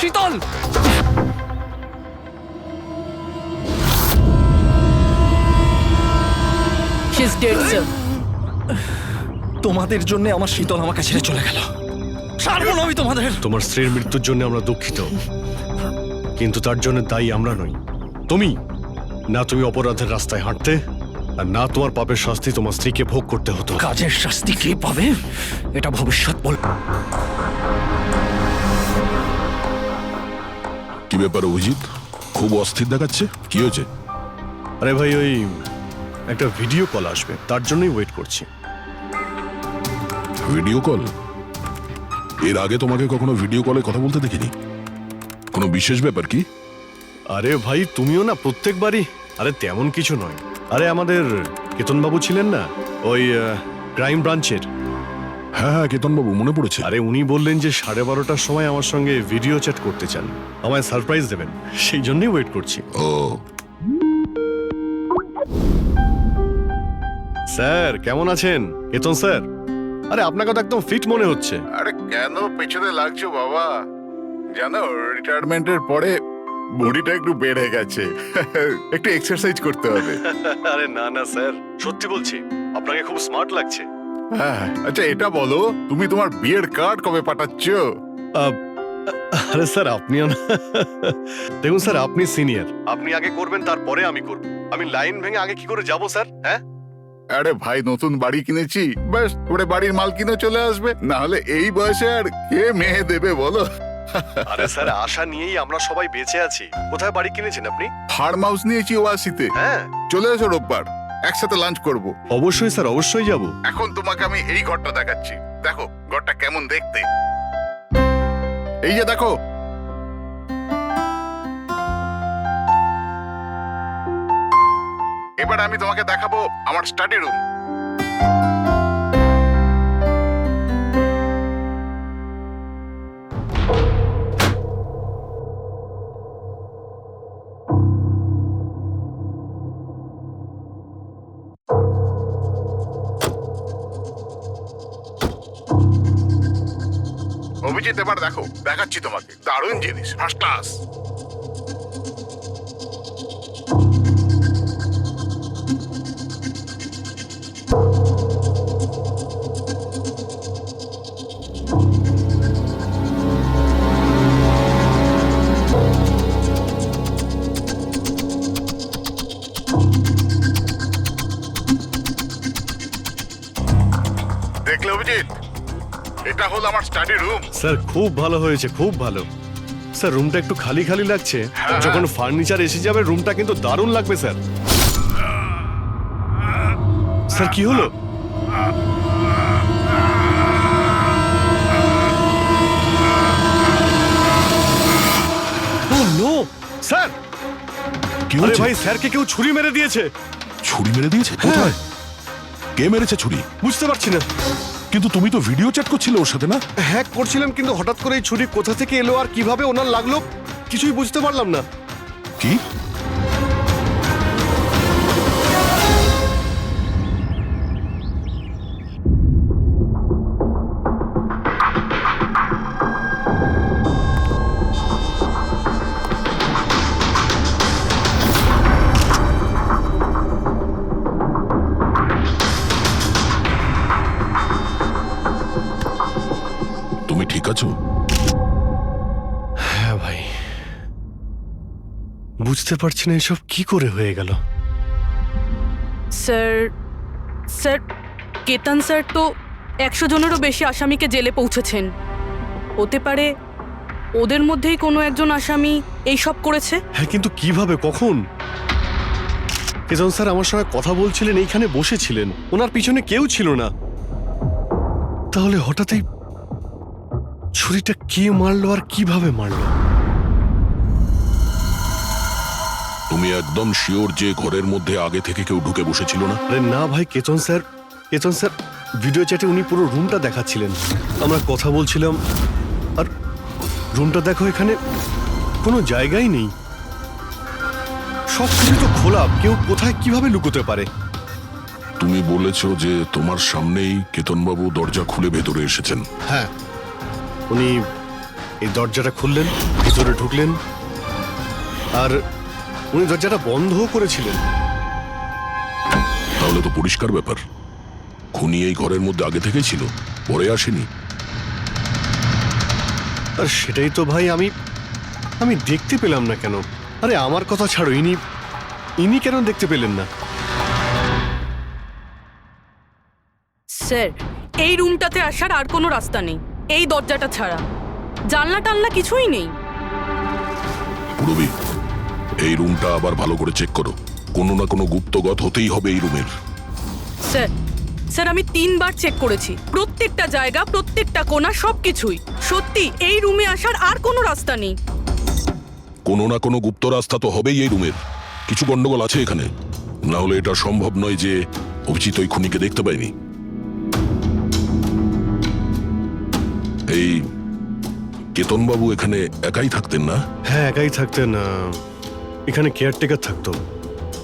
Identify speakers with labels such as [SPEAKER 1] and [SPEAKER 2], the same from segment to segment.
[SPEAKER 1] শীতল!
[SPEAKER 2] She's dead, sir.
[SPEAKER 1] তোমাদের জন্য আমার শীতল আমাকে ছেড়ে চলে গেল। ছাড়বো না আমি তোমাদের।
[SPEAKER 3] তোমার স্ত্রীর মৃত্যুর জন্য আমরা দুঃখিত, কিন্তু তার জন্য দায়ী আমরা নই, তুমি। না তুমি অপরাধের রাস্তায় হাঁটতে, আর না তোমার পাপের শাস্তি তোমার স্ত্রীকে ভোগ করতে হতো।
[SPEAKER 1] কাজের শাস্তি কে পাবে এটা ভবিষ্যৎ বল।
[SPEAKER 4] কি ব্যাপার অভিজিৎ, খুব অস্থির দেখাচ্ছে, কি হয়েছে?
[SPEAKER 3] আরে ভাই, ওই একটা ভিডিও কল আসবে, তার জন্যই ওয়েট করছি।
[SPEAKER 4] Video call? এর আগে তোমাকে কখনো ভিডিও কলে কথা বলতে দেখিনি। কোনো বিশেষ ব্যাপার কি?
[SPEAKER 3] আরে ভাই, তুমিও না প্রত্যেকবারই। আরে তেমন কিছু নয়। আরে আমাদের কেতনবাবু ছিলেন না, ওই ক্রাইম ব্রাঞ্চের।
[SPEAKER 4] হ্যাঁ হ্যাঁ, কেতনবাবু, মনে পড়েছে।
[SPEAKER 3] আরে উনি বললেন যে 12:30টার সময় আমার সঙ্গে ভিডিও চ্যাট করতে চান, আমায় সারপ্রাইজ দেবেন, সেই জন্যই ওয়েট করছি।
[SPEAKER 4] ও
[SPEAKER 3] স্যার কেমন আছেন? কেতন স্যার, আরে আপনাকে তো একদম ফিট মনে হচ্ছে।
[SPEAKER 5] আরে কেন পেছনে লাগছো বাবা? জানো, রিটায়ারমেন্টের পরে বডিটা একটু বেড়ে গেছে। একটু এক্সারসাইজ করতে হবে।
[SPEAKER 3] আরে না না স্যার, সত্যি বলছি, আপনাকে খুব স্মার্ট লাগছে।
[SPEAKER 5] হ্যাঁ, আচ্ছা এটা বলো, তুমি তোমার বিয়ের কার্ড কবে পাঠাচ্ছ?
[SPEAKER 3] আরে স্যার আপনিও না। দেখুন স্যার, আপনি সিনিয়র, আপনি আগে করবেন, তারপরে আমি করব। আমি লাইন ভেঙে আগে কি করে যাব স্যার? হ্যাঁ
[SPEAKER 5] আরে ভাই, নতুন বাড়ি কিনেছি, ব্যাস ওরে বাড়ির মাল কিনে চলে আসবে। না হলে এই বয়সে আর কে মেয়ে দেবে বলো?
[SPEAKER 3] আরে স্যার, আশা নিয়েই আমরা সবাই বেঁচে আছি। কোথায় বাড়ি কিনেছেন আপনি?
[SPEAKER 5] ফার্ম হাউস নিয়েছি ওয়াসিতে।
[SPEAKER 3] হ্যাঁ,
[SPEAKER 5] চলে এসো রোববার, একসাথে লাঞ্চ করব।
[SPEAKER 3] অবশ্যই স্যার, অবশ্যই যাব।
[SPEAKER 5] এখন তোমাকে আমি এই ঘরটা দেখাচ্ছি, দেখো ঘরটা কেমন দেখতে। এই যে দেখো, এবার আমি তোমাকে দেখাবো আমার স্টাডি রুম। অভিজিৎ, এবার দেখো, দেখাচ্ছি তোমাকে দারুণ জিনিস, ফার্স্ট ক্লাস। দেখলে অভিজিৎ, এটা হলো আমার স্টাডি রুম।
[SPEAKER 3] স্যার খুব ভালো হয়েছে, খুব ভালো। স্যার রুমটা একটু খালি খালি লাগছে, যখন ফার্নিচার এসে যাবে রুমটা কিন্তু দারুণ লাগবে স্যার। স্যার কি হলো? ও নো স্যার!
[SPEAKER 4] কি
[SPEAKER 3] আরে
[SPEAKER 4] হয়েছে?
[SPEAKER 3] ভাই, স্যারকে কেউ ছুরি মেরে দিয়েছে।
[SPEAKER 4] ছুরি মেরে দিয়েছে? কোথায়? কে মেরেছে ছুরি?
[SPEAKER 3] বুঝতে পারছি না।
[SPEAKER 4] কিন্তু তুমি তো ভিডিও চ্যাট করছিলে ওর সাথে, না?
[SPEAKER 3] হ্যাক করছিলাম, কিন্তু হঠাৎ করে এই ছুরি কোথা থেকে এলো আর কিভাবে ওনার লাগলো কিছুই বুঝতে পারলাম না।
[SPEAKER 4] কি? তুমি ঠিক আছো?
[SPEAKER 3] হ্যাঁ ভাই, বুঝতে পারছি না এসব কি করে হয়ে গেল।
[SPEAKER 2] স্যার, স্যার, কেতন স্যার তো 100 জনেরও বেশি আসামিকে জেলে পৌঁছেছেন। হতে পারে ওদের মধ্যেই কোনো একজন আসামি এই সব করেছে।
[SPEAKER 3] হ্যাঁ, কিন্তু কিভাবে, কখন? কেতন স্যার আমার সঙ্গে কথা বলছিলেন, এইখানে বসেছিলেন, ওনার পিছনে কেউ ছিল না। তাহলে হঠাৎই ছুরিটা কে মারলো আর কিভাবে মারলো?
[SPEAKER 4] তুমি একদম শিওর যে ঘরের মধ্যে আগে থেকে কেউ ঢুকে বসেছিল না?
[SPEAKER 3] আরে না ভাই, কেতন স্যার ভিডিও চ্যাটে উনি পুরো রুমটা দেখাচ্ছিলেন, আমরা কথা বলছিলাম, আর রুমটা দেখো, এখানে কোনো জায়গাই নেই, সবকিছু তো খোলা, কেউ কোথায় কিভাবে লুকোতে পারে?
[SPEAKER 4] তুমি বলেছো যে তোমার সামনেই কেতনবাবু দরজা খুলে ভেতরে এসেছেন।
[SPEAKER 3] হ্যাঁ, উনি এই দরজাটা খুললেন, ভিতরে ঢুকলেন, আর উনি দরজাটা বন্ধও করেছিলেন।
[SPEAKER 4] তাহলে তো পরিষ্কার ব্যাপার, খুনি এই ঘরের মধ্যে আগে থেকেই ছিল, পরে আসেনি।
[SPEAKER 3] আর সেটাই তো ভাই আমি দেখতে পেলাম না কেন? আরে আমার কথা ছাড়ো, ইনি কেন দেখতে পেলেন না?
[SPEAKER 2] স্যার, এই রুমটাতে আসার আর কোনো রাস্তা নেই, এই দরজাটা ছাড়া। জানলা টানলা কিছুই নেই।
[SPEAKER 4] পুরবি, এই রুমটা আবার ভালো করে চেক করো, কোনো না কোনো গুপ্তগত হতেই হবে এই রুমের।
[SPEAKER 2] স্যার, স্যার আমি 3 বার চেক করেছি, প্রত্যেকটা জায়গা, প্রত্যেকটা কোণা, সবকিছুই। সত্যি এই রুমে আসার আর কোনো রাস্তা নেই।
[SPEAKER 4] কোনো না কোনো গুপ্ত রাস্তা তো হবেই এই রুমের। কিছু গন্ডগোল আছে এখানে, না হলে এটা সম্ভব নয় যে অভিজিৎ ওই খুনিকে দেখতে পায়নি। এই কেতনবাবু এখানে একাই থাকতেন না?
[SPEAKER 3] হ্যাঁ, একাই থাকতেন। এখানে কেয়ারটেকার থাকতো।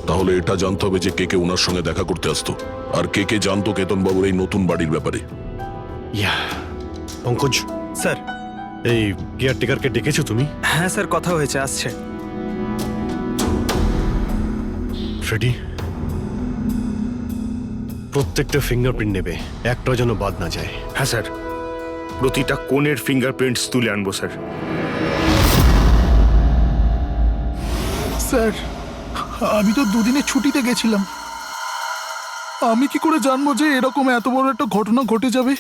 [SPEAKER 4] তাহলে এটা জানতে হবে যে কে কে ওনার সঙ্গে দেখা করতে আসতো, আর কে কে জানতো কেতনবাবুর এই নতুন বাড়ির ব্যাপারে।
[SPEAKER 3] ইয়া, পঙ্কজ
[SPEAKER 1] স্যার।
[SPEAKER 3] এই কেয়ারটেকারকে ডেকেছো তুমি?
[SPEAKER 1] হ্যাঁ স্যার, কথা হয়েছে, আসছে।
[SPEAKER 3] ফ্রেডি, প্রত্যেকটা ফিঙ্গারপ্রিন্ট নেবে, একটাও যেন বাদ না যায়।
[SPEAKER 6] হ্যাঁ স্যার, প্রতিটা কোণের ফিঙ্গারপ্রিন্টস তুলে আনবো স্যার।
[SPEAKER 7] স্যার, আমি তো দুদিনের ছুটিতে গেছিলাম। আমি কি করে জানবো যে এরকম এত বড় একটা ঘটনা ঘটে যাবে?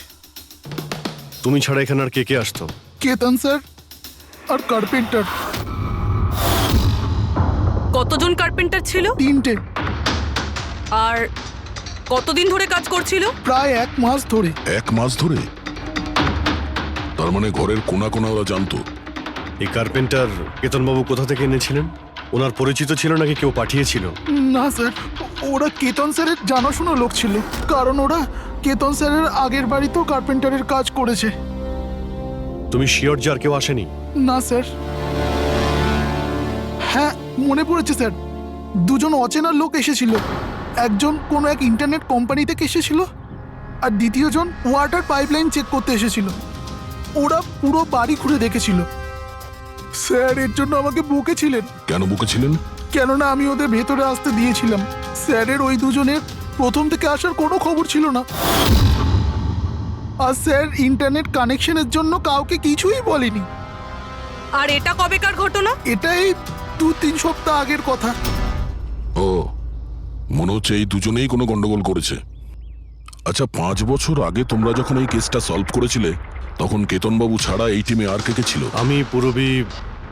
[SPEAKER 3] তুমি ছাড়া এখানে আর কে কে আসতো?
[SPEAKER 7] কেতন স্যার আর কার্পেন্টার,
[SPEAKER 2] কতজন কার্পেন্টার ছিল?
[SPEAKER 7] 3টে।
[SPEAKER 2] আর কতদিন ধরে কাজ করছিল?
[SPEAKER 7] প্রায় 1 মাস ধরে।
[SPEAKER 4] 1 মাস ধরে? তার মানে ঘরের কোনা কোনা ওরা জানতো।
[SPEAKER 3] এই কার্পেন্টার কেতনবাবু কোথা থেকে এনেছিলেন? ওনার পরিচিত ছিল নাকি কেউ পাঠিয়েছিল?
[SPEAKER 7] না স্যার, ওরা কেতন স্যারের জানাশোনা লোক ছিল, কারণ ওরা কেতন স্যারের আগের বাড়িতেও কার্পেন্টারের কাজ করেছে।
[SPEAKER 3] তুমি শিওর যে আর কেউ আসেনি?
[SPEAKER 7] না স্যার। হ্যাঁ, মনে পড়েছে স্যার, 2জন অচেনা লোক এসেছিল। একজন কোনো এক ইন্টারনেট কোম্পানি থেকে এসেছিল, আর দ্বিতীয়জন ওয়াটার পাইপলাইন চেক করতে এসেছিল। ওরা পুরো বাড়ি ঘুরে দেখেছিল। স্যার এর জন্য আমাকে বকেছিলেন।
[SPEAKER 4] কেন বকেছিলেন?
[SPEAKER 7] কেননা আমি ওদের ভেতরে আসতে দিয়েছিলাম। স্যারের ওই 2জনের প্রথম থেকে আসার কোনো খবর ছিল না। আর স্যার ইন্টারনেট কানেকশনের জন্য কাউকে কিছুই বলেনি।
[SPEAKER 2] আর এটা কবেকার ঘটনা?
[SPEAKER 7] এটাই 2-3 সপ্তাহ আগের কথা।
[SPEAKER 4] ও, মনে হচ্ছে এই দুজনেই কোনো গন্ডগোল করেছে। আচ্ছা, 5 বছর আগে তোমরা যখন এই কেসটা সলভ করেছিলে, তখন কেতনবাবু ছাড়া এই টিমে আর কে কে ছিল?
[SPEAKER 3] আমি, পুরবী,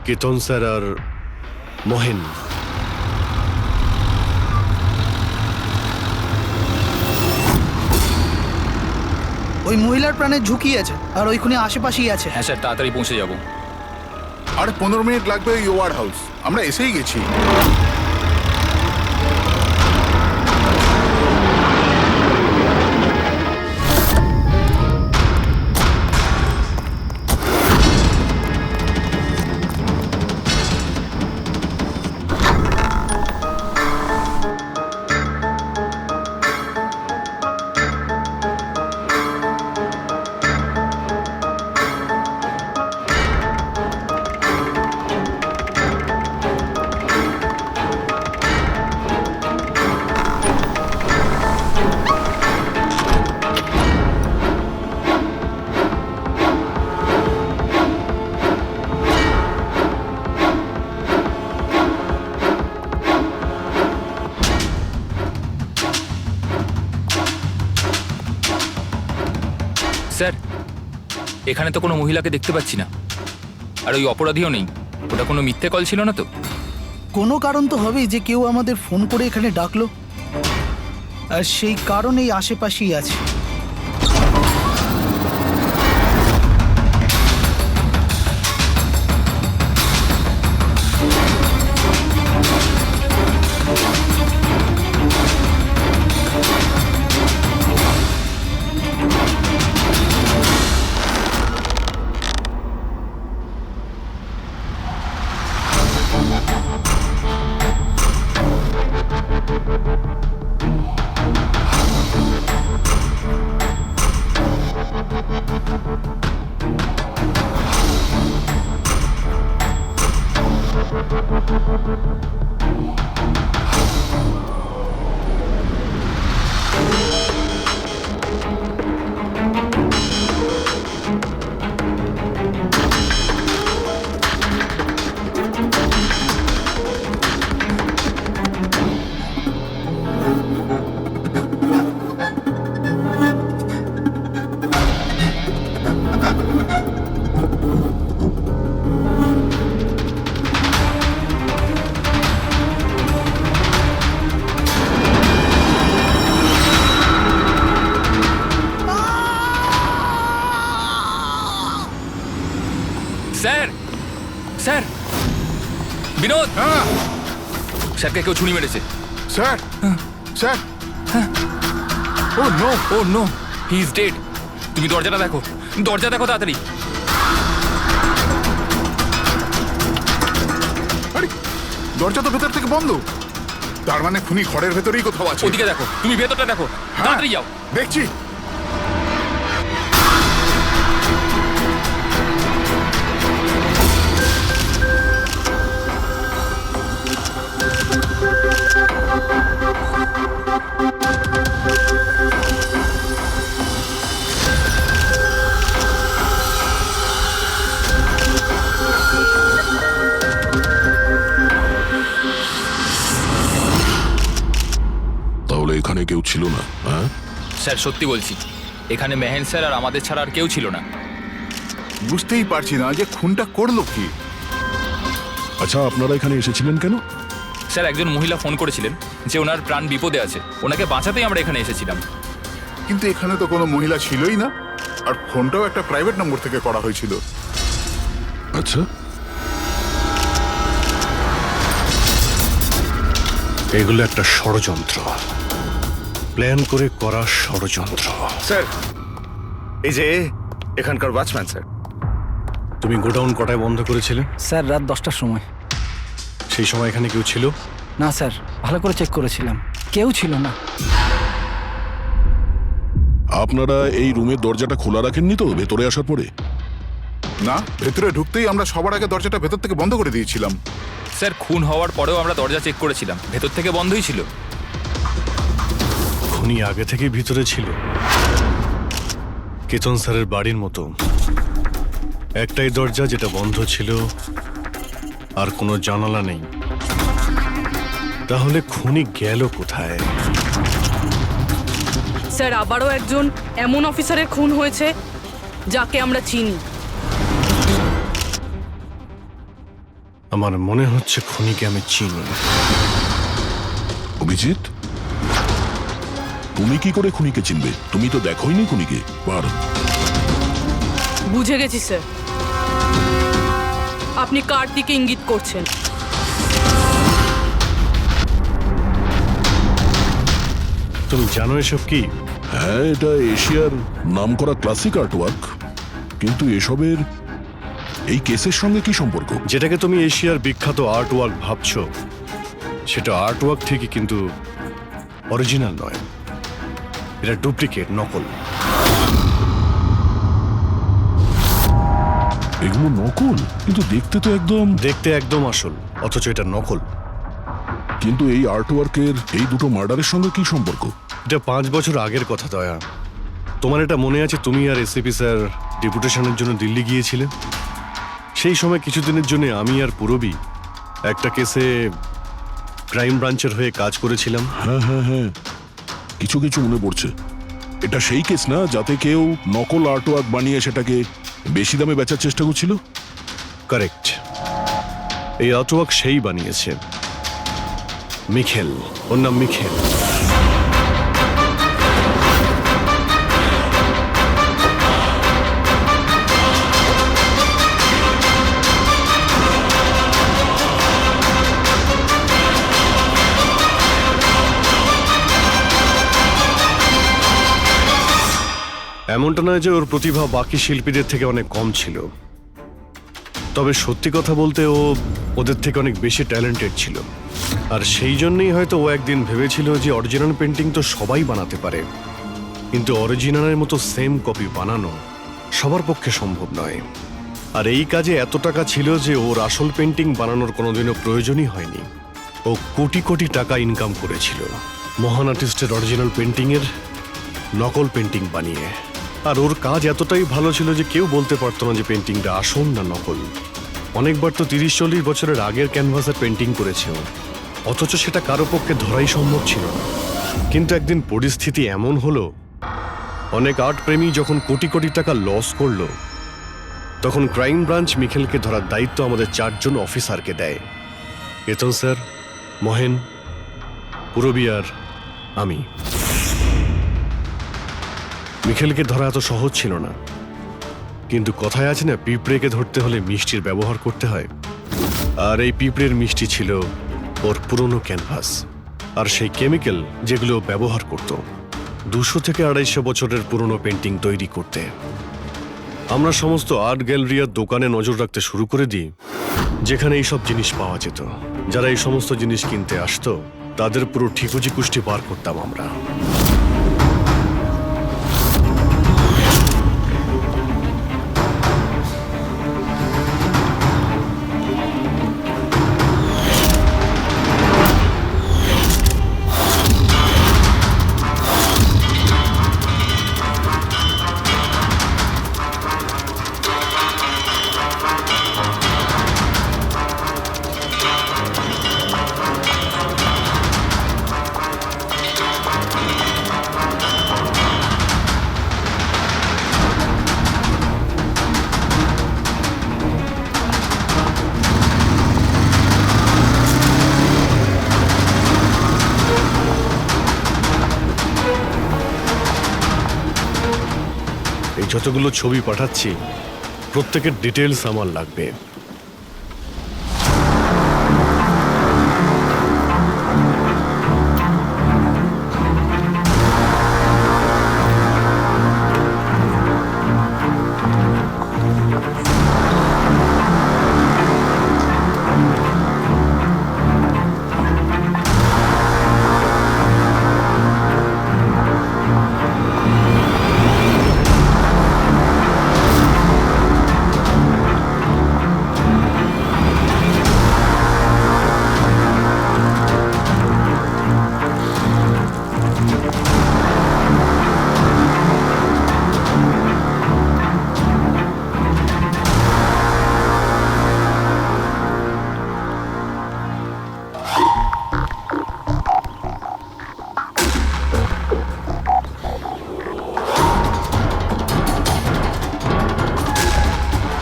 [SPEAKER 3] কেতন স্যার আর মহেন।
[SPEAKER 8] ওই মহিলার প্রাণের ঝুঁকি আছে, আর ওইখানে আশেপাশেই আছে।
[SPEAKER 1] হ্যাঁ স্যার, তাড়াতাড়ি পৌঁছে যাব।
[SPEAKER 5] আর 15 মিনিট লাগবে ওই ওয়ার হাউস, আমরা এসেই গেছি।
[SPEAKER 1] স্যার, এখানে তো কোনো মহিলাকে দেখতে পাচ্ছি না, আর ওই অপরাধীও নেই। ওটা কোনো মিথ্যে কল ছিল না তো?
[SPEAKER 8] কোনো কারণ তো হবেই যে কেউ আমাদের ফোন করে এখানে ডাকলো, আর সেই কারণেই আশেপাশেই আছে।
[SPEAKER 5] হ্যাঁ
[SPEAKER 1] স্যারকে কেউ ছুরি মেরেছে।
[SPEAKER 5] Sir sir oh no
[SPEAKER 1] oh no, he is dead. তুমি দরজাটা দেখো, দরজা দেখো তাড়াতাড়ি।
[SPEAKER 5] আরে দরজা তো ভেতর থেকে বন্ধ, তার মানে খুনি ঘরের ভেতরেই কোথাও আছে।
[SPEAKER 1] ওদিকে দেখো, তুমি ভেতরটা দেখো, তাড়াতাড়ি যাও।
[SPEAKER 5] দেখছি।
[SPEAKER 4] তাহলে এখানে কেউ ছিল না? হ্যাঁ,
[SPEAKER 1] স্যার সত্যি বলছি, এখানে মেহেন স্যার আর আমাদের ছাড়া আর কেউ ছিল না।
[SPEAKER 5] বুঝতেই পারছি না যে খুনটা করলো কি।
[SPEAKER 4] আচ্ছা আপনারা এখানে এসেছিলেন কেন?
[SPEAKER 1] স্যার একজন মহিলা ফোন করেছিলেন যে ওনার প্রাণ বিপদে আছে, ওনাকে বাঁচাতেই আমরা এখানে এসেছিলাম।
[SPEAKER 5] কিন্তু এখানে তো কোনো মহিলা ছিলই না, আর ফোনটাও একটা প্রাইভেট নম্বর থেকে করা হয়েছিল।
[SPEAKER 4] আচ্ছা,
[SPEAKER 3] এগুলো একটা ষড়যন্ত্র, প্ল্যান করে করা ষড়যন্ত্র।
[SPEAKER 6] স্যার এই যে এখানকার ওয়াচম্যান স্যার।
[SPEAKER 3] তুমি গোডাউন কটায় বন্ধ করেছিলে?
[SPEAKER 8] স্যার রাত 10টার সময়।
[SPEAKER 3] সেই সময় এখানে কেউ ছিল?
[SPEAKER 8] না স্যার, ভালো করে চেক করেছিলাম, কেউ ছিল না।
[SPEAKER 4] আপনারা এই রুমের দরজাটা খোলা রাখেননি তো ভেতরে আসার পরে?
[SPEAKER 5] না, ভেতরে ঢুকতেই আমরা সবার আগে দরজাটা ভেতর থেকে বন্ধ করে দিয়েছিলাম।
[SPEAKER 1] স্যার খুন হওয়ার পরেও আমরা দরজা চেক করেছিলাম, ভেতর থেকে বন্ধই ছিল।
[SPEAKER 3] খুনি আগে থেকে ভিতরে ছিল, কেতন স্যারের বাড়ির মতো। একটাই দরজা যেটা বন্ধ ছিল, আর কোনো জানালা নেই। তাহলে খুনি গেল কোথায়?
[SPEAKER 2] স্যার আবারও একজন এমন অফিসারের খুন হয়েছে যাকে আমরা চিনি।
[SPEAKER 3] আমার মনে হচ্ছে খুনিকে আমি চিনি।
[SPEAKER 4] অভিজিৎ, তুমি কি করে খুনিকে চিনবে? তুমি তো দেখোইনি খুনিকে। পার
[SPEAKER 2] বুঝে গেছি স্যার, আপনি কার দিকে ইঙ্গিত করছেন।
[SPEAKER 3] তুমি জানো এসব কি?
[SPEAKER 4] হ্যাঁ, এটা এশিয়ার নামকরা ক্লাসিক আর্টওয়ার্ক, কিন্তু এসবের এই কেসের সঙ্গে কি সম্পর্ক?
[SPEAKER 3] যেটাকে তুমি এশিয়ার বিখ্যাত আর্ট ওয়ার্ক ভাবছো, সেটা আর্ট ওয়ার্ক ঠিকই, কিন্তু অরিজিনাল নয়। এটা ডুপ্লিকেট, নকল।
[SPEAKER 4] এগুলো নকল, কিন্তু দেখতে তো একদম।
[SPEAKER 3] দেখতে একদম আসল, অথচ এটা নকল।
[SPEAKER 4] কিন্তু এই আর্টওয়ার্কের এই দুটো মার্ডারের সঙ্গে কি সম্পর্ক?
[SPEAKER 3] এটা 5 বছর আগের কথা দয়া। তোমার এটা মনে আছে তুমি আর এসিপি স্যার ডেপুটেশনের জন্য দিল্লি গিয়েছিলে? সেই সময় কিছুদিনের জন্য আমি আর পুরবী একটা কেসে ক্রাইম ব্রাঞ্চের হয়ে কাজ করেছিলাম।
[SPEAKER 4] হ্যাঁ হ্যাঁ হ্যাঁ, কিছু কিছু মনে পড়ছে। এটা সেই কেস না যাতে কেউ নকল আর্টওয়ার্ক বানিয়ে সেটাকে বেশি দামে বেচার চেষ্টা করছিল?
[SPEAKER 3] কারেক্ট, এই আর্টওয়ার্ক সেই বানিয়েছে, মিখেল। ওর নাম মিখেল। এমনটা নয় যে ওর প্রতিভা বাকি শিল্পীদের থেকে অনেক কম ছিল, তবে সত্যি কথা বলতে ও ওদের থেকে অনেক বেশি ট্যালেন্টেড ছিল। আর সেই জন্যই হয়তো ও একদিন ভেবেছিল যে অরিজিনাল পেন্টিং তো সবাই বানাতে পারে, কিন্তু অরিজিনালের মতো সেম কপি বানানো সবার পক্ষে সম্ভব নয়। আর এই কাজে এত টাকা ছিল যে ওর আসল পেন্টিং বানানোর কোনোদিনও প্রয়োজনই হয়নি। ও কোটি কোটি টাকা ইনকাম করেছিল মহান আর্টিস্টের অরিজিনাল পেন্টিংয়ের নকল পেন্টিং বানিয়ে। আর ওর কাজ এতটাই ভালো ছিল যে কেউ বলতে পারতো না যে পেন্টিংটা আসল না নকল। অনেকবার তো 30-40 বছরের আগের ক্যানভাসের পেন্টিং করেছে ও, অথচ সেটা কারো পক্ষে ধরাই সম্ভব ছিল না। কিন্তু একদিন পরিস্থিতি এমন হলো, অনেক আর্ট প্রেমী যখন কোটি কোটি টাকা লস করলো, তখন ক্রাইম ব্রাঞ্চ মিখেলকে ধরার দায়িত্ব আমাদের 4 জন অফিসারকে দেয়। কেতন স্যার, মহেন, পুরবী আর আমি। মিখেলকে ধরা এত সহজ ছিল না, কিন্তু কথায় আছে না, পিঁপড়েকে ধরতে হলে মিষ্টির ব্যবহার করতে হয়। আর এই পিঁপড়ের মিষ্টি ছিল ওর পুরনো ক্যানভাস আর সেই কেমিক্যাল যেগুলো ও ব্যবহার করত 200 থেকে 250 বছরের পুরনো পেন্টিং তৈরি করতে। আমরা সমস্ত আর্ট গ্যালারি আর দোকানে নজর রাখতে শুরু করে দিই যেখানে এইসব জিনিস পাওয়া যেত। যারা এই সমস্ত জিনিস কিনতে আসতো তাদের পুরো ঠিকুজি কুষ্টি বার করতাম আমরা। এই যতগুলো ছবি পাঠাচ্ছি প্রত্যেকের ডিটেলস আমার লাগবে।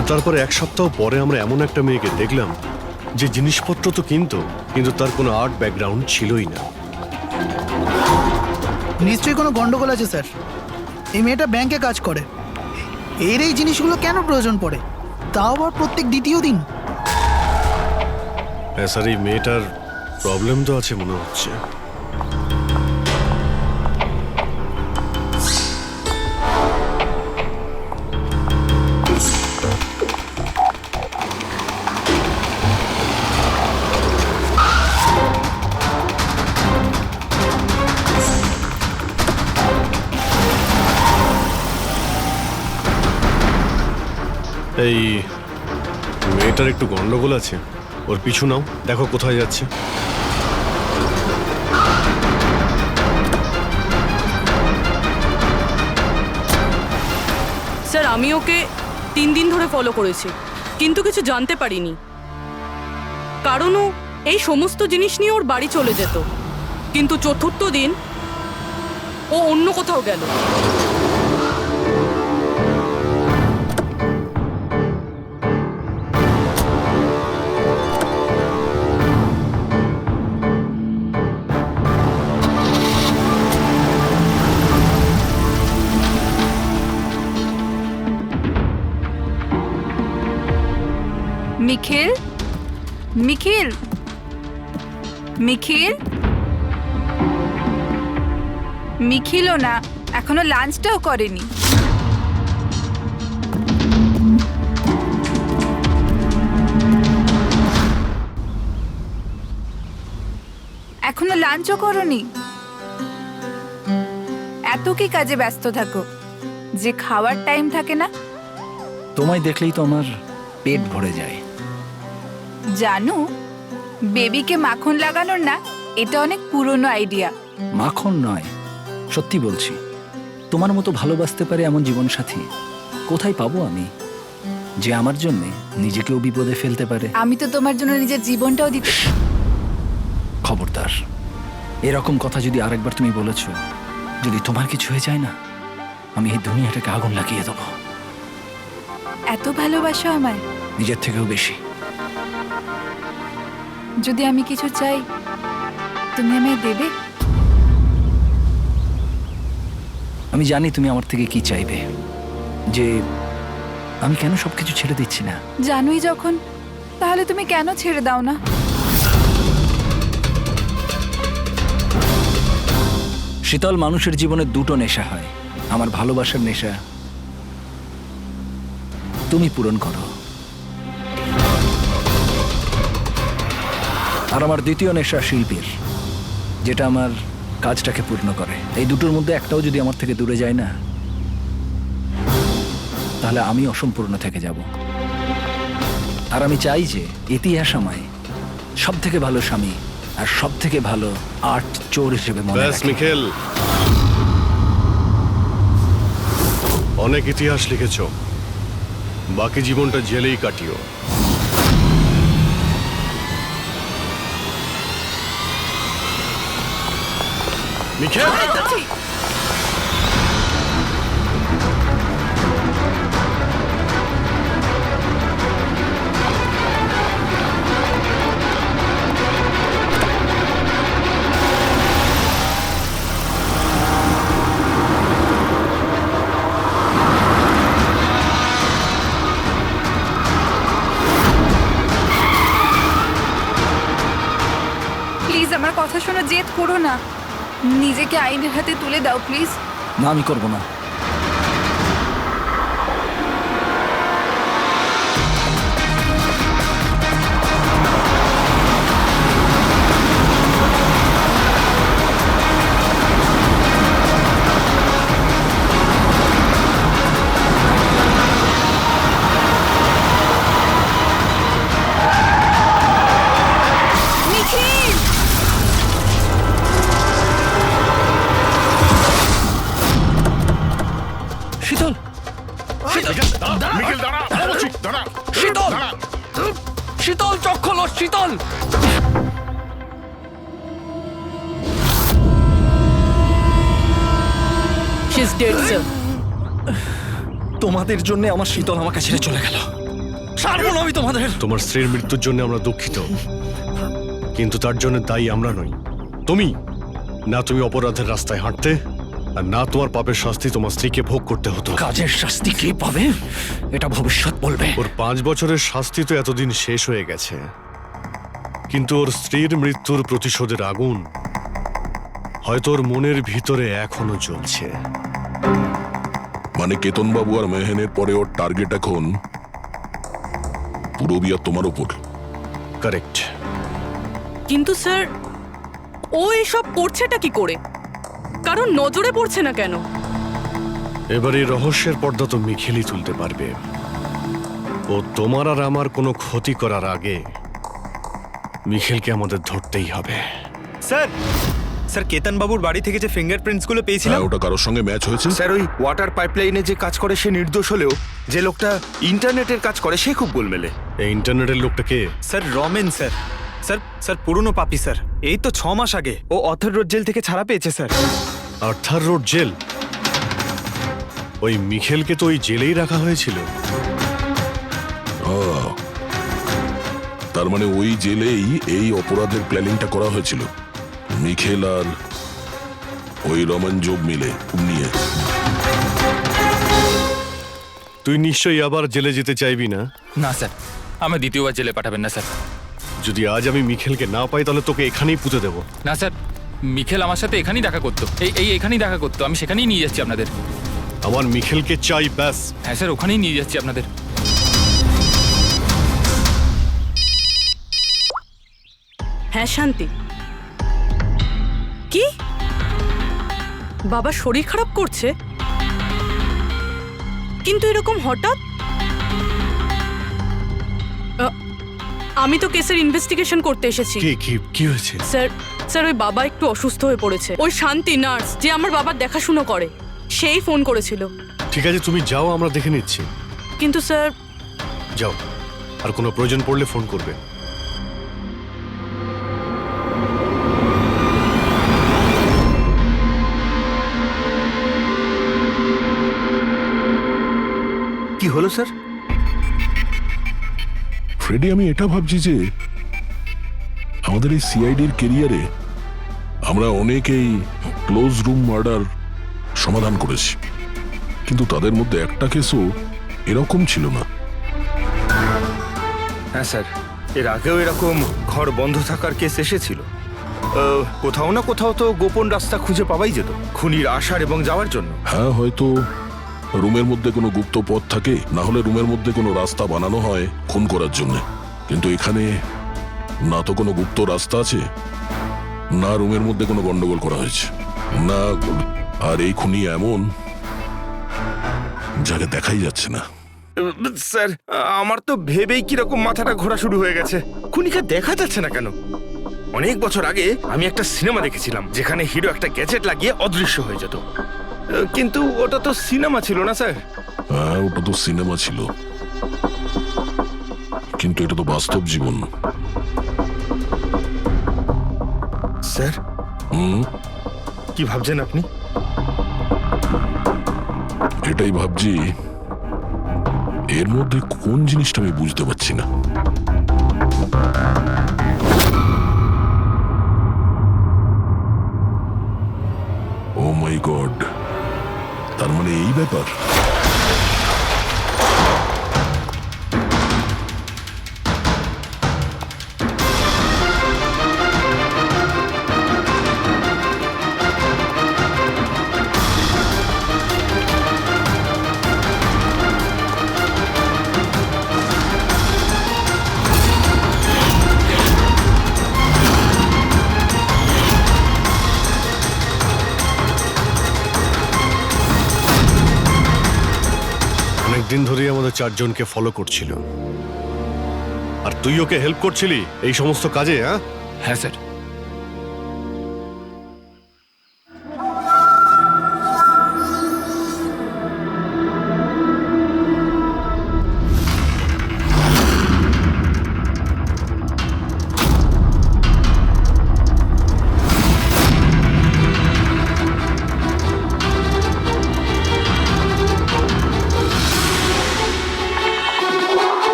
[SPEAKER 3] আর তারপরে 1 সপ্তাহ পরে আমরা এমন একটা মেয়েকে দেখলাম যে জিনিসপত্র তো কিন্তু তার কোনো আর্ট ব্যাকগ্রাউন্ড ছিলই না।
[SPEAKER 8] নিশ্চয়ই কোনো গন্ডগোল আছে স্যার। এই মেয়েটা ব্যাংকে কাজ করে, এর এই জিনিসগুলো কেন প্রয়োজন পড়ে, তাও আবার প্রত্যেক দ্বিতীয় দিন?
[SPEAKER 3] হ্যাঁ স্যার, এই মেয়েটার প্রবলেম তো আছে মনে হচ্ছে। এই মেয়েটার একটু গন্ডগোল আছে, ওর পিছু নাও, দেখো কোথায় যাচ্ছে।
[SPEAKER 2] স্যার আমি ওকে 3 দিন ধরে ফলো করেছি, কিন্তু কিছু জানতে পারিনি। কারণ ও এই সমস্ত জিনিস নিয়ে ওর বাড়ি চলে যেত, কিন্তু 4র্থ দিন ও অন্য কোথাও গেল।
[SPEAKER 9] নিখিল, নিখিল, নিখিল, নিখিলও না, এখনো লাঞ্চটাও করেনি। এখনো লাঞ্চও করনি? এত কি কাজে ব্যস্ত থাকো যে খাওয়ার টাইম থাকে না?
[SPEAKER 10] তোমায় দেখলেই তো আমার পেট ভরে যায়।
[SPEAKER 9] জানো, বেবিকে মাখন লাগানোর না, এটা অনেক পুরনো আইডিয়া।
[SPEAKER 10] মাখন নয়, সত্যি বলছি, তোমার মতো ভালোবাসতে পারে এমন জীবনসাথী কোথায় পাবো আমি, যে আমার জন্য নিজেকেও বিপদে ফেলতে পারে।
[SPEAKER 9] আমি তো তোমার জন্য নিজের জীবনটাও দিতে।
[SPEAKER 10] খবরদার, এরকম কথা যদি আরেকবার তুমি বলেছ, যদি তোমার কিছু হয়ে যায় না, আমি এই দুনিয়াটাকে আগুন লাগিয়ে দেবো।
[SPEAKER 9] এত ভালোবাসো আমায়?
[SPEAKER 10] নিজের থেকেও বেশি।
[SPEAKER 9] যদি আমি কিছু চাই, তুমি আমায় দেবে?
[SPEAKER 10] আমি জানি তুমি আমার থেকে কি চাইবে, যে আমি কেন সবকিছু ছেড়ে দিচ্ছি না।
[SPEAKER 9] জানোই যখন, তাহলে তুমি কেন ছেড়ে দাও না?
[SPEAKER 10] শীতল, মানুষের জীবনে দুটো নেশা হয়, আমার ভালোবাসার নেশা তুমি পূরণ করো, আর আমার দ্বিতীয় নেশা শিল্পীর, যেটা আমার কাজটাকে পূর্ণ করে। এই দুটোর মধ্যে একটাও যদি আমার থেকে দূরে যায় না, তাহলে আমি অসম্পূর্ণ থেকে যাব। আর আমি চাই যে ইতিহাস আমায় সব থেকে ভালো স্বামী আর সব থেকে ভালো আর্ট চোর হিসেবে মনে
[SPEAKER 3] ব্যাস
[SPEAKER 10] রাখে।
[SPEAKER 3] মিখেল, অনেক ইতিহাস লিখেছ, বাকি জীবনটা জেলেই কাটিও। মিখেল,
[SPEAKER 9] প্লিজ আমার কথা শোনো, জেদ করো না, নিজেকে আইনের হাতে তুলে দাও প্লিজ।
[SPEAKER 10] না, আমি করব না।
[SPEAKER 9] নিখিল!
[SPEAKER 10] শীতল,
[SPEAKER 5] মিখেল দাঁড়া, বলছি, দাঁড়া,
[SPEAKER 10] শীতল,
[SPEAKER 5] দাঁড়া।
[SPEAKER 10] শীতল, চোখ খোলো, শীতল।
[SPEAKER 2] She is dead, sir.
[SPEAKER 10] তোমাদের জন্য আমার শীতল আমাকে ছেড়ে চলে গেল। ছাড়বো না আমি তোমাদের।
[SPEAKER 3] তোমার স্ত্রীর মৃত্যুর জন্য আমরা দুঃখিত, কিন্তু তার জন্য দায়ী আমরা নই, তুমি। না তুমি অপরাধের রাস্তায় হাঁটতে, আর না তোমার পাপের শাস্তি তোমার স্ত্রীকে ভোগ করতে হতো।
[SPEAKER 10] কাজের শাস্তি কে পাবে এটা ভবিষ্যৎ বলবে।
[SPEAKER 3] ওর 5 বছরের শাস্তি তো এতদিন শেষ হয়ে গেছে, কিন্তু ওর স্ত্রীর মৃত্যুর প্রতিশোধের আগুন হয়তো ওর মনের ভিতরে এখনো জ্বলছে।
[SPEAKER 4] মানে কেতন বাবু আর মেহেনের পরে ওর টার্গেট এখন পুরবি আর তোমার উপর।
[SPEAKER 3] কারেক্ট।
[SPEAKER 2] কিন্তু স্যার, ও এসব করছেটা কি করে? কারণ নজরে পড়ছে না কেন?
[SPEAKER 3] এবার এই রহস্যের পর্দা তো মিখেলই তুলতে পারবে। ও তোমার আর আমার কোনো ক্ষতি করার আগে মিখেলকে আমাদের ধরতেই হবে।
[SPEAKER 6] স্যার, স্যার কেতন বাবুর বাড়ি থেকে যে ফিঙ্গারপ্রিন্টসগুলো পেয়েছিলাম,
[SPEAKER 4] হ্যাঁ, ওটা কারোর সঙ্গে ম্যাচ হয়েছে?
[SPEAKER 6] স্যার ওই ওয়াটার পাইপলাইনে যে কাজ করে সে নির্দোষ হলেও যে লোকটা ইন্টারনেটের কাজ করে সে খুব গোলমেলে।
[SPEAKER 3] এই ইন্টারনেটের লোকটা কে?
[SPEAKER 6] Sir Ramen sir. Sir sir পুরনো পাপি স্যার, এই তো 6 মাস আগে ও অথর রোড জেল থেকে ছাড়া পেয়েছে স্যার।
[SPEAKER 3] Arthur road jail? ওই মিখেলকে তো ওই জেলেই রাখা হয়েছিল।
[SPEAKER 4] তার মানে ওই জেলেই এই অপরাধের প্ল্যানিংটা করা হয়েছিল, মিখেল আর ওই রমন যোগ মিলে নিয়ে।
[SPEAKER 3] তুই নিশ্চয়ই আবার জেলে যেতে চাইবি না?
[SPEAKER 1] না স্যার, আমার দ্বিতীয়বার জেলে পাঠাবেন না স্যার।
[SPEAKER 3] যদি আজ আমি মিখেলকে না পাই তাহলে তোকে এখানেই পুঁতে দেবো।
[SPEAKER 1] না স্যার, মিখেল আমার সাথে এখানেই দেখা করতো, এখানেই দেখা করতো, আমি সেখানেই নিয়ে যাচ্ছি আপনাদের।
[SPEAKER 3] আমার মিখেলকে চাই, ব্যাস।
[SPEAKER 1] হ্যাঁ স্যার, ওখানেই নিয়ে যাচ্ছি আপনাদের।
[SPEAKER 2] হ্যাঁ শান্তি। কি? বাবা শরীর খারাপ করছে? কিন্তু এরকম হঠাৎ? আমি তো কেসের ইনভেস্টিগেশন করতে এসেছি।
[SPEAKER 3] কি হয়েছে?
[SPEAKER 2] স্যার ওই বাবা একটু অসুস্থ হয়ে পড়েছে। ওই শান্তি নার্স যে আমার বাবার দেখাশুনো করে, সেই ফোন করেছিল।
[SPEAKER 3] ঠিক আছে, তুমি যাও, আমরা দেখে নিচ্ছি।
[SPEAKER 2] কিন্তু স্যার।
[SPEAKER 3] যাও, আর কোনো প্রয়োজন পড়লে ফোন করবে।
[SPEAKER 6] কি হলো স্যার?
[SPEAKER 4] ফ্রেডি, আমি এটা ভাবছি যে আমাদের এই সিআইডির কেরিয়ারে আমরা অনেকেই ক্লোজ রুম মার্ডার সমাধান করেছি, কিন্তু তাদের মধ্যে একটা কেসও এরকম ছিল না।
[SPEAKER 6] হ্যাঁ স্যার,
[SPEAKER 11] এর আগেও এরকম ঘর বন্ধ থাকার কেস এসেছিল। কোথাও না কোথাও তো গোপন রাস্তা খুঁজে পাওয়াই যেত খুনির আসার এবং যাওয়ার জন্য।
[SPEAKER 4] হ্যাঁ, হয়তো রুমের মধ্যে কোনো গুপ্ত পথ থাকে, না হলে রুমের মধ্যে কোনো রাস্তা বানানো হয় খুন করার জন্য। কিন্তু এখানে না তো কোনো গুপ্ত রাস্তা আছে, না রুমের মধ্যে কোনো গন্ডগোল করা হয়েছে, না। আর এই খুনি এমন যাকে দেখাই যাচ্ছে না।
[SPEAKER 11] স্যার, আমার তো ভেবেই কিরকম মাথাটা ঘোরা শুরু হয়ে গেছে। খুনিকে দেখা যাচ্ছে না কেন? অনেক বছর আগে আমি একটা সিনেমা দেখেছিলাম যেখানে হিরো একটা গ্যাজেট লাগিয়ে অদৃশ্য হয়ে যেত, কিন্তু ওটা তো সিনেমা ছিল না স্যার।
[SPEAKER 4] হ্যাঁ, ওটা তো সিনেমা ছিল, কিন্তু এটা তো বাস্তব জীবন।
[SPEAKER 11] স্যার, কি ভাবছেন আপনি?
[SPEAKER 4] এটাই ভাবছি, এর মধ্যে কোন জিনিসটা আমি বুঝতে পারছি না। ও মাই গড, তার মানে এই ব্যাপার।
[SPEAKER 3] অনেকদিন ধরেই আমাদের চারজনকে ফলো করছিল, আর তুই ওকে হেল্প করছিলি এই সমস্ত কাজে।
[SPEAKER 1] হ্যাঁ স্যার।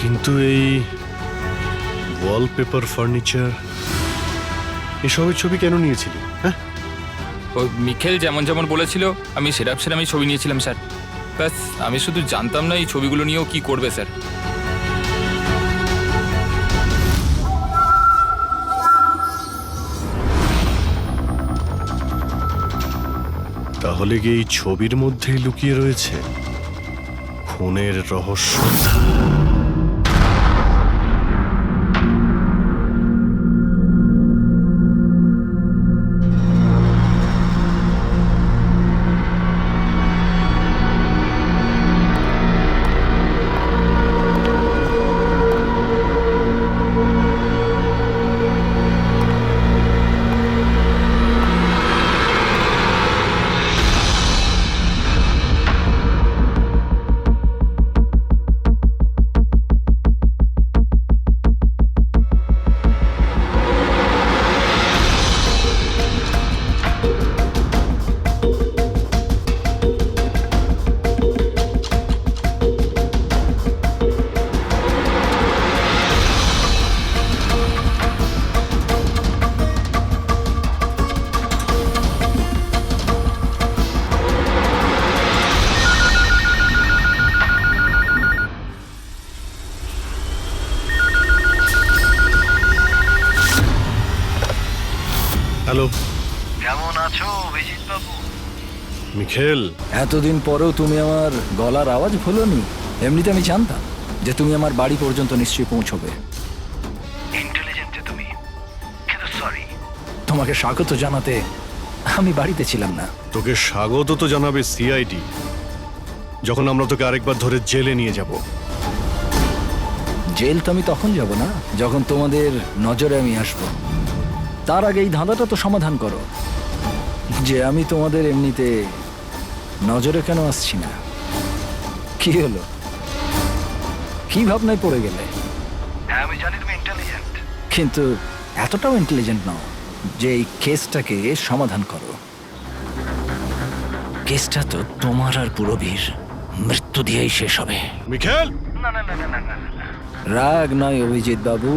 [SPEAKER 3] কিন্তু এই ওয়ালপেপার, ফার্নিচার, এসবের ছবি কেন নিয়েছিলি? হ্যাঁ,
[SPEAKER 1] ওই মিখেল যেমন যেমন বলেছিল আমি সেরকমই ছবি নিয়েছিলাম স্যার। ব্যাস, আমি শুধু জানতাম না এই ছবিগুলো নিয়েও কি করবে স্যার।
[SPEAKER 3] তাহলে কি এই ছবির মধ্যেই লুকিয়ে রয়েছে খুনের রহস্য? হ্যালো,
[SPEAKER 10] কেমন আছো অভিজিৎ বাবু?
[SPEAKER 3] মিখেল।
[SPEAKER 10] এতদিন পরেও তুমি আমার গলার আওয়াজ ভুলোনি। এমনিতে আমি জানতাম যে তুমি আমার বাড়ি পর্যন্ত নিশ্চয়ই পৌঁছবে। ইন্টেলিজেন্ট তুমি, কিন্তু সরি, তোমাকে স্বাগত জানাতে আমি বাড়িতে ছিলাম না।
[SPEAKER 3] তোকে স্বাগত তো জানাবে সিআইডি, যখন আমরা তোকে আরেকবার ধরে জেলে নিয়ে যাব।
[SPEAKER 10] জেল তো আমি তখন যাব না যখন তোমাদের নজরে আমি আসব। তার আগে এই ধাঁধাটা তো সমাধান করো যে আমি তোমাদের এমনিতে নজরে কেন আসছি না। কি হলো, কি ভাবনায় পড়ে গেলে? হ্যাঁ, আমি জানি তুমি ইন্টেলিজেন্ট, কিন্তু এতটাও ইন্টেলিজেন্ট নও যে এই কেসটাকে সমাধান করো। কেসটা তো তোমার আর পুরবীর মৃত্যু দিয়েই শেষ হবে।
[SPEAKER 3] মিখেল,
[SPEAKER 10] রাগ নয় অভিজিৎ বাবু,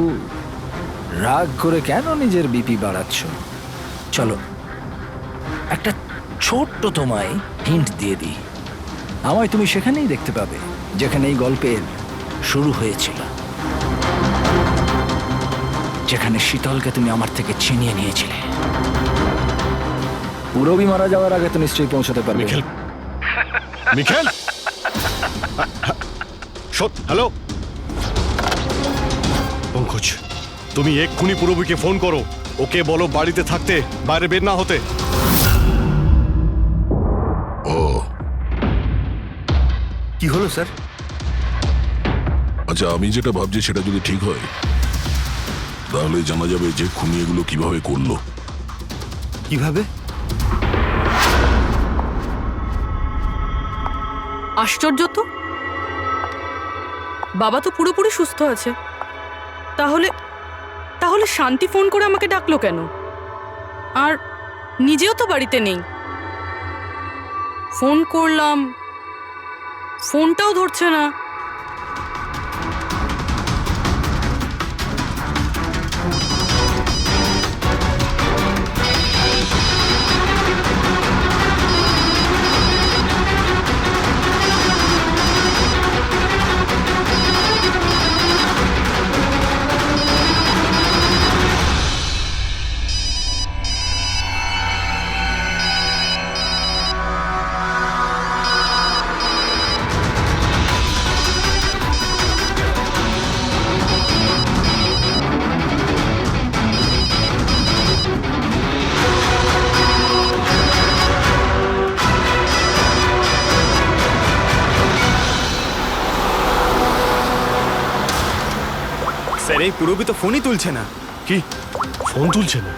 [SPEAKER 10] রাগ করে কেন নিজের বিপি বাড়াচ্ছ? চলো একটা ছোট্ট তোমায় হিন্ট দিয়ে দিই। আমায় তুমি সেখানেই দেখতে পাবে যেখানে এই গল্পের শুরু হয়েছিল, যেখানে শীতলকে তুমি আমার থেকে ছিনিয়ে নিয়েছিলে। পুরবি মারা যাওয়ার আগে তো নিশ্চয়ই পৌঁছতে পারবে।
[SPEAKER 3] মিখেল, মিখেল, হ্যালো পঙ্কজ, তুমি এক্ষুনি পুরবীকে ফোন করো, ওকে বলো বাড়িতে থাকতে, বাইরে বের না হতে।
[SPEAKER 4] ও
[SPEAKER 11] কি হলো স্যার?
[SPEAKER 4] আচ্ছা, আমি যেটা ভাবছি সেটা যদি ঠিক হয় তাহলে জানা যাবে যে খুনি এগুলো কিভাবে করলো।
[SPEAKER 11] কিভাবে?
[SPEAKER 2] আশ্চর্য তো, বাবা তো পুরোপুরি সুস্থ আছে। তাহলে তাহলে শান্তি ফোন করে আমাকে ডাকলো কেন? আর নিজেও তো বাড়িতে নেই। ফোন করলাম, ফোনটাও ধরছে না।
[SPEAKER 6] স্যার এই পুরবি তো ফোনই তুলছে না।
[SPEAKER 3] কি ফোন তুলছে না?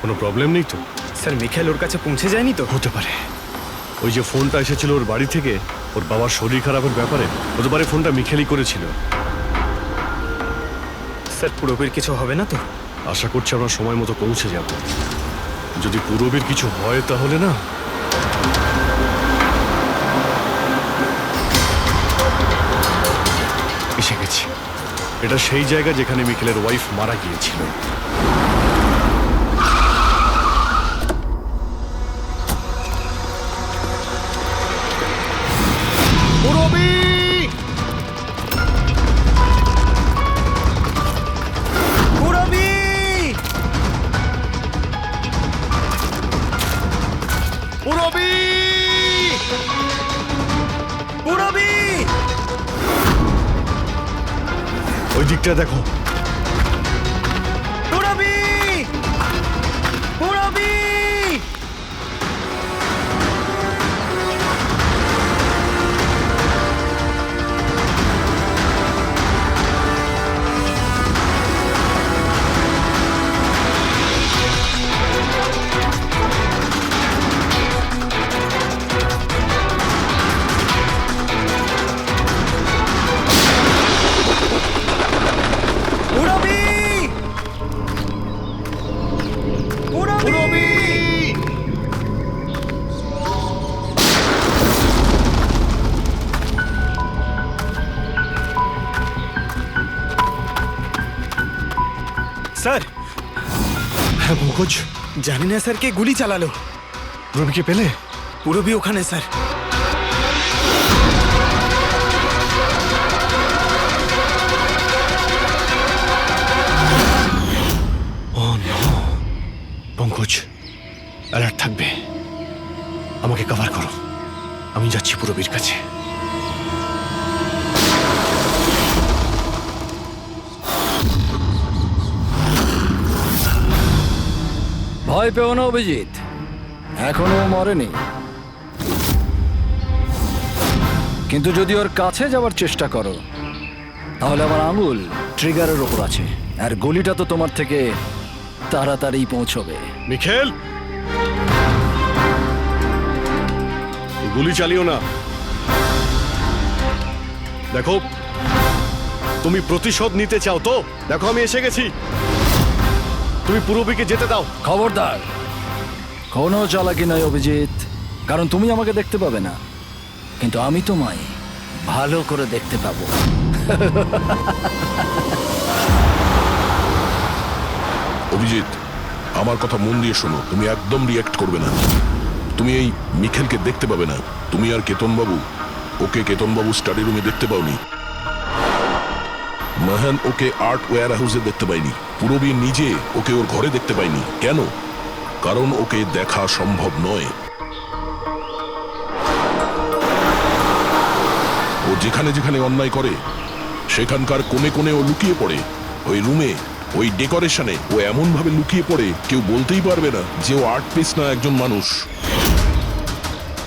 [SPEAKER 3] কোনো প্রবলেম নেই তো?
[SPEAKER 6] স্যার মিখেল ওর কাছে পৌঁছে যায়নি তো?
[SPEAKER 3] হতে পারে ওই যে ফোনটা এসেছিল ওর বাড়ি থেকে ওর বাবার শরীর খারাপের ব্যাপারে, হতে পারে ফোনটা মিখেলই করেছিল।
[SPEAKER 6] স্যার পুরবির কিছু হবে না তো?
[SPEAKER 3] আশা করছি আমরা সময় মতো পৌঁছে যাব। যদি পুরবীর কিছু হয় তাহলে না, এসে গেছি। এটা সেই জায়গা যেখানে মিখেলের ওয়াইফ মারা গিয়েছিল। পুরবী!
[SPEAKER 6] পুরবি!
[SPEAKER 3] পুরবী!
[SPEAKER 6] পুরবি!
[SPEAKER 3] ওই দিকটা দেখো।
[SPEAKER 6] পুরবি! পুরবি! পুরবি! পুরবি! স্যার
[SPEAKER 3] হ্যাঁ পঙ্কজ,
[SPEAKER 6] জানি না স্যার কে গুলি চালালো।
[SPEAKER 3] পুরবীকে পেলে?
[SPEAKER 6] পুরবি ওখানে sir.
[SPEAKER 3] Oh no! Pankaj, alert থাকবে। আমাকে কভার করো, আমি যাচ্ছি পুরবীর কাছে।
[SPEAKER 10] ভয় পেও না অভিজিৎ, এখনো ও মরেনি। কিন্তু যদি ওর কাছে যাওয়ার চেষ্টা করো তাহলে আমার আঙুল ট্রিগারের ওপর আছে, আর গুলিটা তো তোমার থেকে তাড়াতাড়ি পৌঁছবে।
[SPEAKER 3] মিখেল, গুলি চালিও না। দেখো, তুমি প্রতিশোধ নিতে চাও তো? দেখো আমি এসে গেছি, তুমি পুরবীকে যেতে দাও।
[SPEAKER 10] খবরদার, কোনো চালাকি নয় অভিজিৎ, কারণ তুমি আমাকে দেখতে পাবে না, কিন্তু আমি তোমায় ভালো করে দেখতে পাবো।
[SPEAKER 4] অভিজিৎ, আমার কথা মন দিয়ে শোনো, তুমি একদম রিয়াক্ট করবে না। তুমি এই মিখেলকে দেখতে পাবে না। তুমি আর কেতনবাবু ওকে কেতনবাবু স্টাডি রুমে দেখতে পাওনি। মাহান ওকে আর্ট ওয়্যার হাউসে দেখতে পাইনি। পুরবী নিজে ওকে ওর ঘরে দেখতে পাইনি। কেন? কারণ ওকে দেখা সম্ভব নয়। ও যেখানে যেখানে অন্যায় করে সেখানকার কোণে কোণে ও লুকিয়ে পড়ে। ওই রুমে, ওই ডেকোরেশনে ও এমন ভাবে লুকিয়ে পড়ে কেউ বলতেই পারবে না যে ও আর্ট পিস না একজন মানুষ।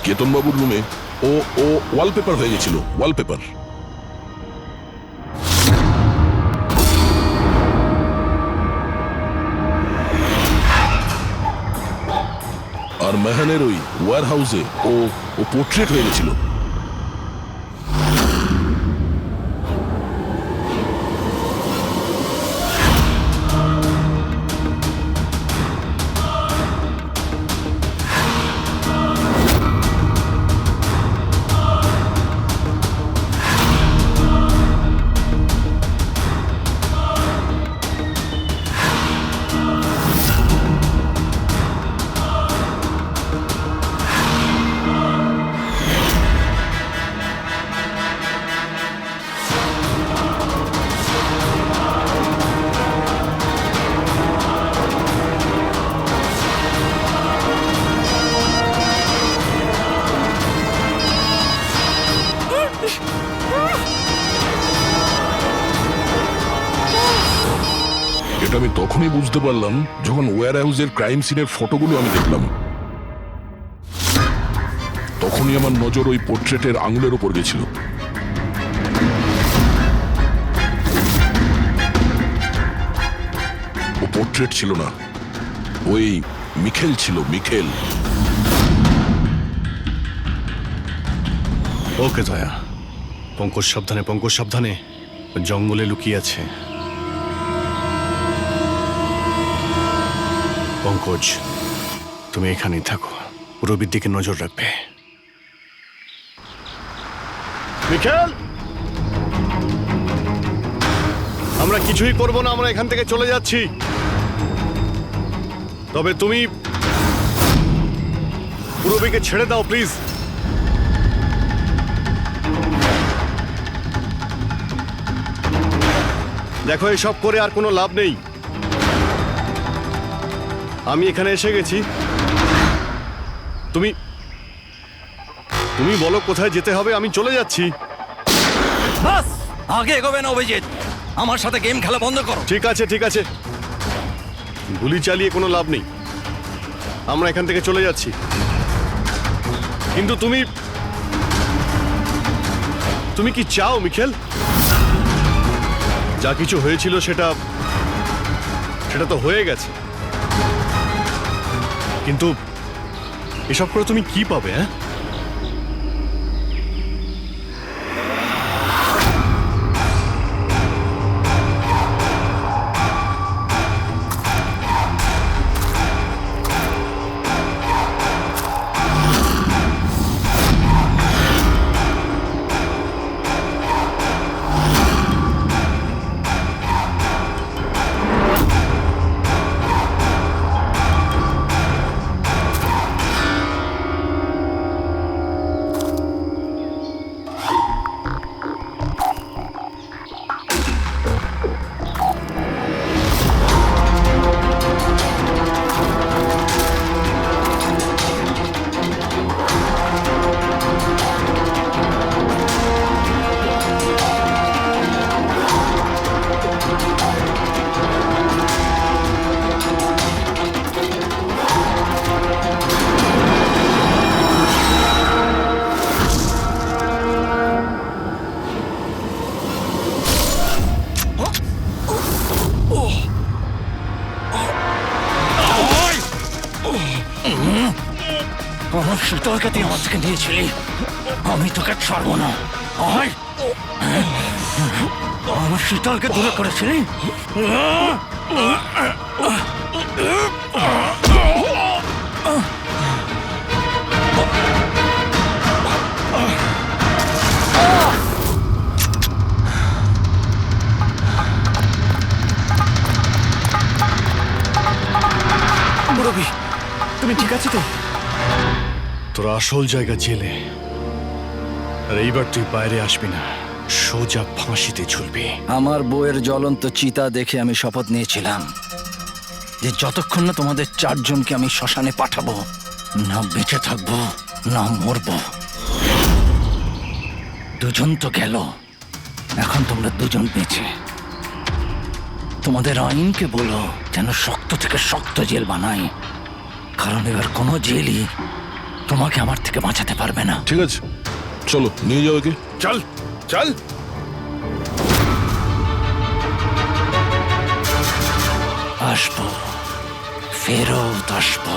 [SPEAKER 4] কেতনবাবুর রুমে ও ও ওয়ালপেপার হয়ে গেছিল, ওয়ালপেপার। আর মেহানের ওই ওয়্যার হাউসে ও ও পোর্ট্রেট হয়ে গেছিল। এটা আমি তখনই বুঝতে পারলাম যখন ওয়্যার হাউসের ক্রাইম সিনের ফটোগুলো আমি দেখলাম। তখনই আমার নজর ওই পোর্ট্রেটের আঙুলের উপর গেছিল। ও পোর্ট্রেট ছিল না, ওই মিখেল ছিল, মিখেল।
[SPEAKER 3] ওকে দয়া, পঙ্কজ সাবধানে, পঙ্কজ সাবধানে, জঙ্গলে লুকিয়ে আছে। পঙ্কজ, তুমি এখানেই থাকো, পুরবীর দিকে নজর রাখবে। মিখেল, আমরা কিছুই করব না, আমরা এখান থেকে চলে যাচ্ছি। তবে তুমি পুরবীকে ছেড়ে দাও প্লিজ। দেখো, এসব করে আর কোনো লাভ নেই। আমি এখানে এসে গেছি, তুমি তুমি বলো কোথায় যেতে হবে, আমি চলে যাচ্ছি।
[SPEAKER 10] বাস, আগে এগোবে না অভিজিৎ। আমার সাথে গেম খেলা বন্ধ করো।
[SPEAKER 3] ঠিক আছে, ঠিক আছে, গুলি চালিয়ে কোনো লাভ নেই, আমরা এখান থেকে চলে যাচ্ছি। কিন্তু তুমি তুমি কি চাও মিখেল? যা কিছু হয়েছিল সেটা তো হয়ে গেছে, কিন্তু এসব করে তুমি কি পাবে? হ্যাঁ,
[SPEAKER 10] আমার শীতলকে তুই আমার থেকে নিয়েছিলি, আমি তোকে ছাড়বো না। আমার শীতলকে দূরে করেছিলি।
[SPEAKER 6] ঠিক আছে তো?
[SPEAKER 3] তোর আসল জায়গা জেলে, আর এইবার তুই বাইরে আসবি না, সোজা ফাঁসিতে ঝুলবি।
[SPEAKER 10] আমার বউয়ের জ্বলন্ত চিতা দেখে আমি শপথ নিয়েছিলাম যে যতক্ষণ না তোমাদের চারজনকে আমি শ্মশানে পাঠাবো, না বেঁচে থাকবো না মরবো। দুজন তো গেল, এখন তোমরা দুজন বেঁচে। তোমাদের আইনকে বলো যেন শক্ত থেকে শক্ত জেল বানাই, কারণ এবার কোনো জেলই তোমাকে আমার থেকে বাঁচাতে পারবে না।
[SPEAKER 4] ঠিক আছে, চলো নিয়ে যাও একে।
[SPEAKER 11] চল চল।
[SPEAKER 10] আসবো, ফেরত আসবো।